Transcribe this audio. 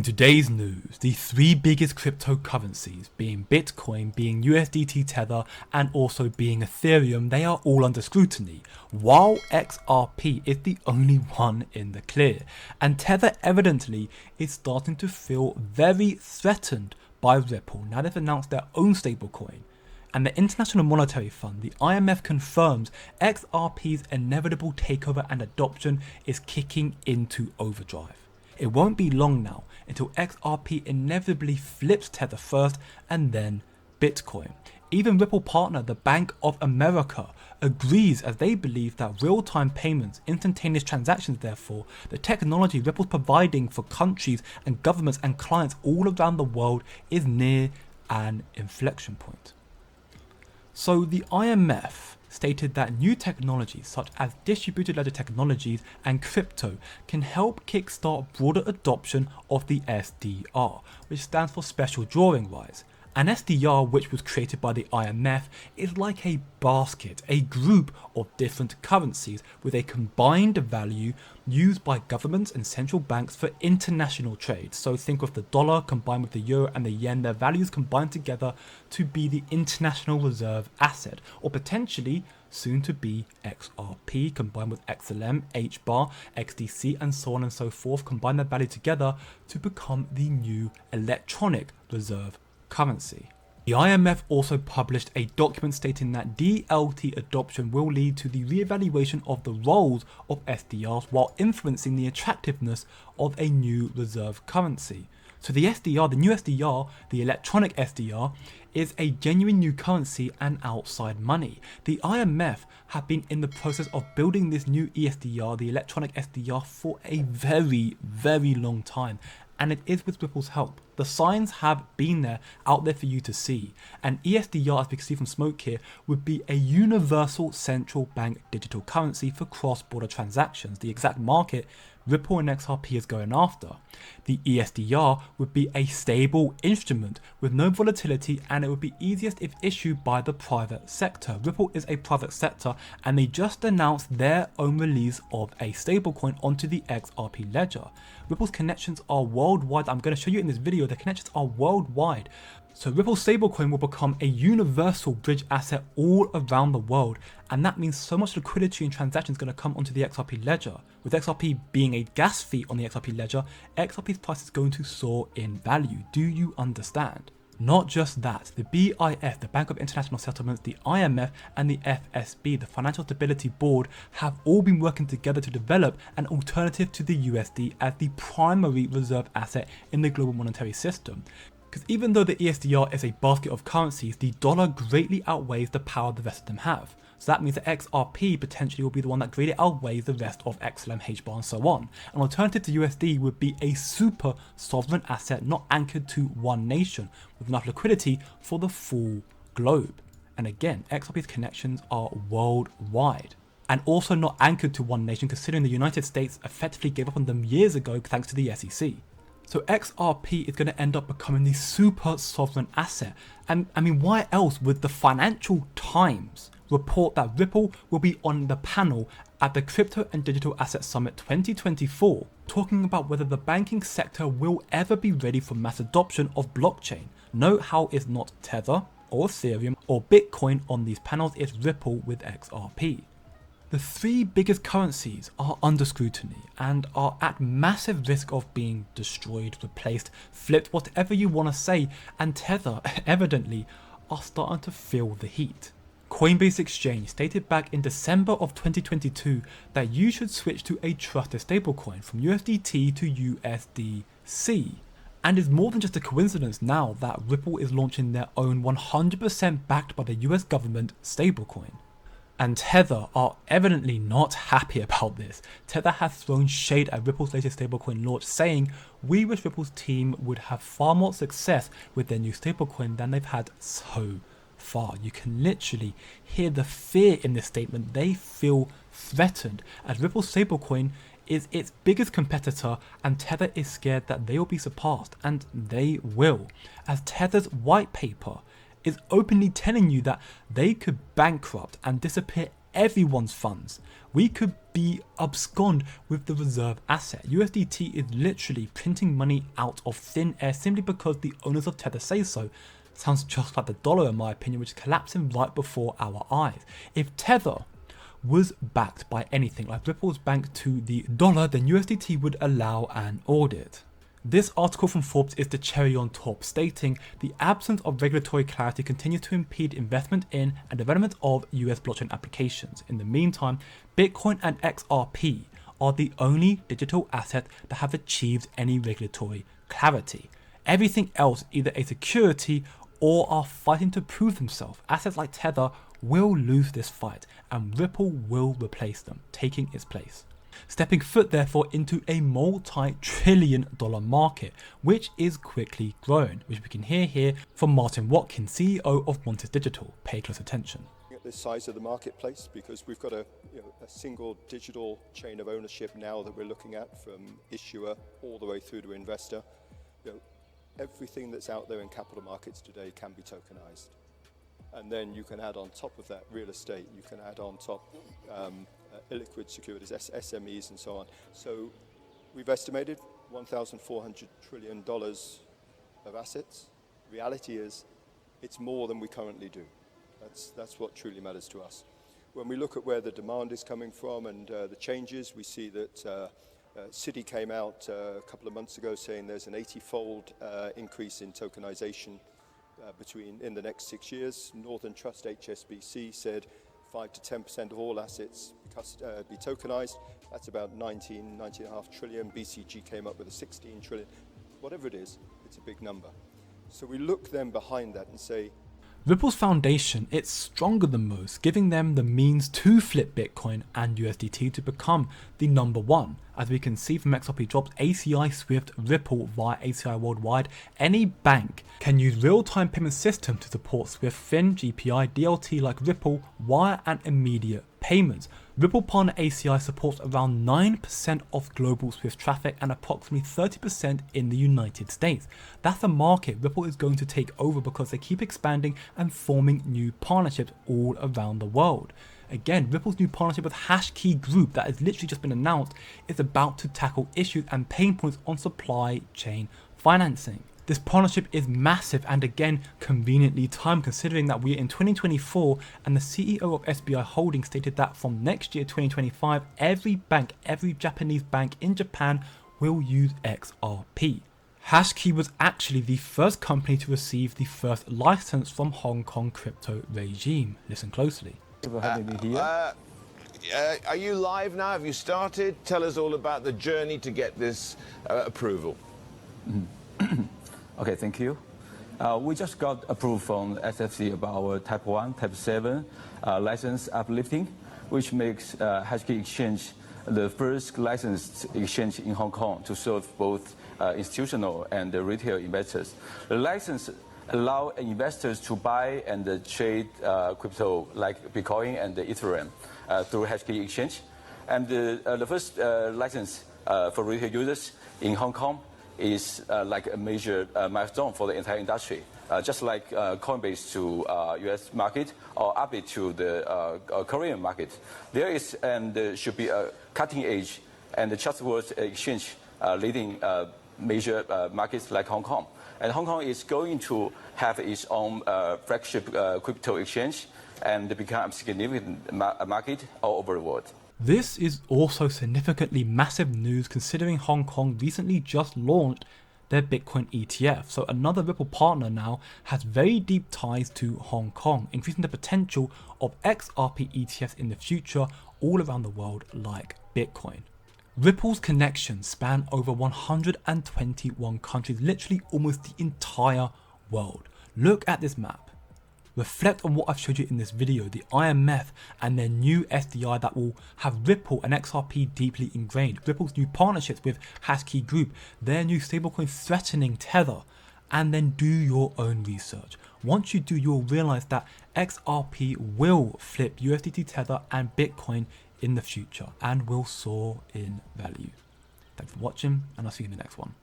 In today's news, the three biggest cryptocurrencies, being Bitcoin, being USDT Tether, and also being Ethereum, they are all under scrutiny, while XRP is the only one in the clear. And Tether evidently is starting to feel very threatened by Ripple now they've announced their own stablecoin. And the International Monetary Fund, the IMF, confirms XRP's inevitable takeover and adoption is kicking into overdrive. It won't be long now until XRP inevitably flips Tether first and then Bitcoin. Even Ripple partner, the Bank of America, agrees, as they believe that real-time payments, instantaneous transactions, therefore, the technology Ripple's providing for countries and governments and clients all around the world, is near an inflection point. So the IMF stated that new technologies such as distributed ledger technologies and crypto can help kickstart broader adoption of the SDR, which stands for Special Drawing Rights. An SDR, which was created by the IMF, is like a basket, a group of different currencies with a combined value used by governments and central banks for international trade. So think of the dollar combined with the euro and the yen, their values combined together to be the international reserve asset, or potentially soon to be XRP combined with XLM, HBAR, XDC, and so on and so forth, combine their value together to become the new electronic reserve currency. The IMF also published a document stating that DLT adoption will lead to the re-evaluation of the roles of SDRs while influencing the attractiveness of a new reserve currency. So the SDR, the new SDR, the electronic SDR, is a genuine new currency and outside money. The IMF have been in the process of building this new ESDR, the electronic SDR, for a very, very long time. And it is with Ripple's help. The signs have been there, out there for you to see. And ESDR, as we can see from smoke here, would be a universal central bank digital currency for cross-border transactions, the exact market Ripple and XRP is going after. The ESDR would be a stable instrument with no volatility, and it would be easiest if issued by the private sector. Ripple is a private sector, and they just announced their own release of a stablecoin onto the XRP ledger. Ripple's connections are worldwide. I'm going to show you in this video, the connections are worldwide. So Ripple's stablecoin will become a universal bridge asset all around the world, and that means so much liquidity and transactions going to come onto the XRP ledger. With XRP being a gas fee on the XRP ledger, XRP's price is going to soar in value. Do you understand? Not just that, the BIS, the Bank of International Settlements, the IMF, and the FSB, the Financial Stability Board, have all been working together to develop an alternative to the USD as the primary reserve asset in the global monetary system. Because even though the ESDR is a basket of currencies, the dollar greatly outweighs the power the rest of them have. So that means that XRP potentially will be the one that greatly outweighs the rest of XLM, HBAR, and so on. An alternative to USD would be a super sovereign asset not anchored to one nation, with enough liquidity for the full globe. And again, XRP's connections are worldwide. And also not anchored to one nation, considering the United States effectively gave up on them years ago thanks to the SEC. So XRP is going to end up becoming the super sovereign asset. And I mean, why else would the Financial Times report that Ripple will be on the panel at the Crypto and Digital Asset Summit 2024, talking about whether the banking sector will ever be ready for mass adoption of blockchain? Note how it's not Tether or Ethereum or Bitcoin on these panels, it's Ripple with XRP. The three biggest currencies are under scrutiny and are at massive risk of being destroyed, replaced, flipped, whatever you want to say, and Tether evidently are starting to feel the heat. Coinbase Exchange stated back in December of 2022 that you should switch to a trusted stablecoin from USDT to USDC. And it's more than just a coincidence now that Ripple is launching their own 100% backed by the US government stablecoin. And Tether are evidently not happy about this. Tether has thrown shade at Ripple's latest stablecoin launch, saying, "We wish Ripple's team would have far more success with their new stablecoin than they've had so far." You can literally hear the fear in this statement. They feel threatened, as Ripple's stablecoin is its biggest competitor, and Tether is scared that they will be surpassed, and they will, as Tether's white paper is openly telling you that they could bankrupt and disappear everyone's funds we could be abscond with the reserve asset. USDT is literally printing money out of thin air simply because the owners of Tether say so. Sounds just like the dollar in my opinion, which is collapsing right before our eyes. If Tether was backed by anything like Ripple's bank to the dollar, then USDT would allow an audit. This article from Forbes is the cherry on top, stating the absence of regulatory clarity continues to impede investment in and development of US blockchain applications. In the meantime, Bitcoin and XRP are the only digital assets that have achieved any regulatory clarity. Everything else either a security or are fighting to prove themselves. Assets like Tether will lose this fight and Ripple will replace them, taking its place. Stepping foot therefore into a multi-trillion-dollar market, which is quickly growing, which we can hear here from Martin Watkins, CEO of Montes Digital. Pay close attention. At the size of the marketplace, because we've got a single digital chain of ownership now that we're looking at, from issuer all the way through to investor. Everything that's out there in capital markets today can be tokenized. And then you can add on top of that real estate, you can add on top illiquid securities, SMEs and so on. So we've estimated $1,400 trillion of assets. Reality is it's more than we currently do. That's what truly matters to us. When we look at where the demand is coming from and the changes, we see that Citi came out a couple of months ago saying there's an 80-fold increase in tokenization in the next 6 years. Northern Trust HSBC said 5 to 10% of all assets be tokenized. That's about 19.5 trillion. BCG came up with a 16 trillion. Whatever it is, it's a big number. So we look then behind that and say, Ripple's foundation, it's stronger than most, giving them the means to flip Bitcoin and USDT to become the number one. As we can see from XRP drops, ACI, Swift, Ripple via ACI worldwide, any bank can use real-time payment system to support Swift, Fin, GPI, DLT like Ripple, wire and immediate payments. Ripple partner ACI supports around 9% of global Swift traffic and approximately 30% in the United States. That's a market Ripple is going to take over because they keep expanding and forming new partnerships all around the world. Again, Ripple's new partnership with Hashkey Group that has literally just been announced is about to tackle issues and pain points on supply chain financing. This partnership is massive and again conveniently timed, considering that we're in 2024 and the CEO of SBI Holdings stated that from next year 2025 every Japanese bank in Japan will use XRP. Hashkey was actually the first company to receive the first license from Hong Kong crypto regime. Listen closely. Are you live now? Have you started? Tell us all about the journey to get this approval. Okay, thank you. We just got approved from SFC about our Type 1, Type 7 license uplifting, which makes Hashkey Exchange the first licensed exchange in Hong Kong to serve both institutional and retail investors. The license allow investors to buy and trade crypto like Bitcoin and Ethereum through Hashkey Exchange. And the first license for retail users in Hong Kong is like a major milestone for the entire industry. Just like Coinbase to US market or Upbit to the Korean market. There is and should be a cutting edge and trustworthy exchange leading major markets like Hong Kong. And Hong Kong is going to have its own flagship crypto exchange and become a significant market all over the world. This is also significantly massive news considering Hong Kong recently just launched their Bitcoin ETF. So another Ripple partner now has very deep ties to Hong Kong, increasing the potential of XRP ETFs in the future all around the world like Bitcoin. Ripple's connections span over 121 countries, literally almost the entire world. Look at this map. Reflect on what I've showed you in this video, the IMF and their new SDI that will have Ripple and XRP deeply ingrained, Ripple's new partnerships with Hashkey Group, their new stablecoin threatening Tether, and then do your own research. Once you do, you'll realize that XRP will flip USDT Tether and Bitcoin in the future and will soar in value. Thanks for watching and I'll see you in the next one.